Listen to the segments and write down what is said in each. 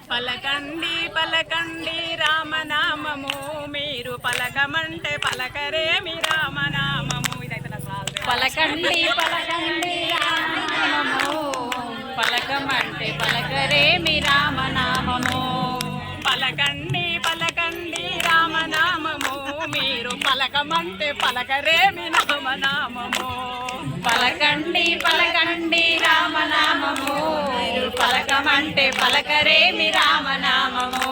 పలకండి పలకండి రామనామము మీరు పలకమంటే పలకరేమి రామనామము. ఇదైతే నాకు రాదు. పలకండి పలకండి రామనామము పలకమంటే పలకరేమి రామనామము. పలకండి పలకండి రామనామము మీరు పలకమంటే పలకరేమి రామనామము. పలకండి పలకండి రామనామము మీరు పలకమంటే పలకరేమి రామనామము.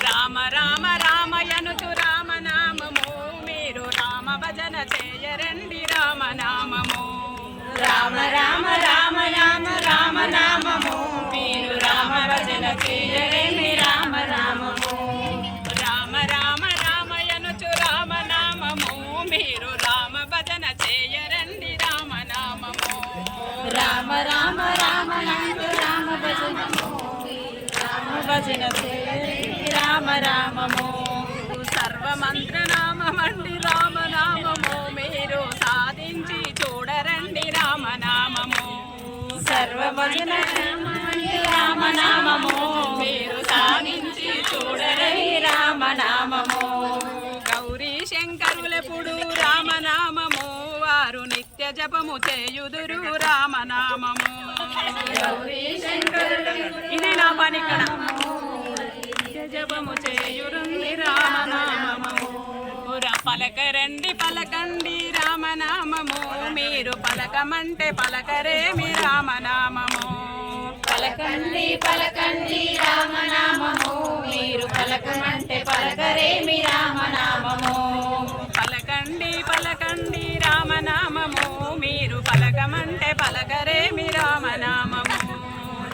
రామ రామ రామయనుచు రామనామము మీరు రామ భజన చేయరండి రామనామము. రామ రామ రామ రామ రామనామము మీరు రామ భజన చేయరేమి రామనామము. రామ రామ రామయనుచు రామనామము మీరు రామ భజన చేయరండి రామనామము. రామ రామ రామనందు రామ భజనము రామ భజన చేయరేమి రామనామము. సర్వమంత్రనామమండి రామనామము మీరు సాధించి చూడరండి రామనామము. సర్వభజన రామనామము మీరు సాధించి చూడరని రామనామము. గౌరీ శంకరులెప్పుడు రామనామము వారు నిత్య జపము చేయుదురు రామనామము. గౌరీ శంకరుడు ఇది నా పని ఇక్కడ. నిత్య జపము చేయురుంది రామనామము. పలకరండి పలకండి రామనామము మీరు పలకమంటే పలకరేమి రామనామము. పలకండి పలకండి రామనామము మీరు పలకమంటే పలకరేమి రామనామము. పలకండి పలకండి రామనామము మీరు పలకమంటే పలకరేమి రామనామము.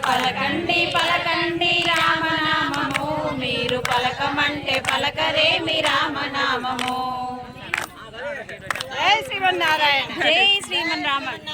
పలకండి పలకండి రామనామము మీరు పలకమంటే పలకరేమి రామనామము. జై శ్రీమన్నారాయణ. జై శ్రీమన్నారాయణ.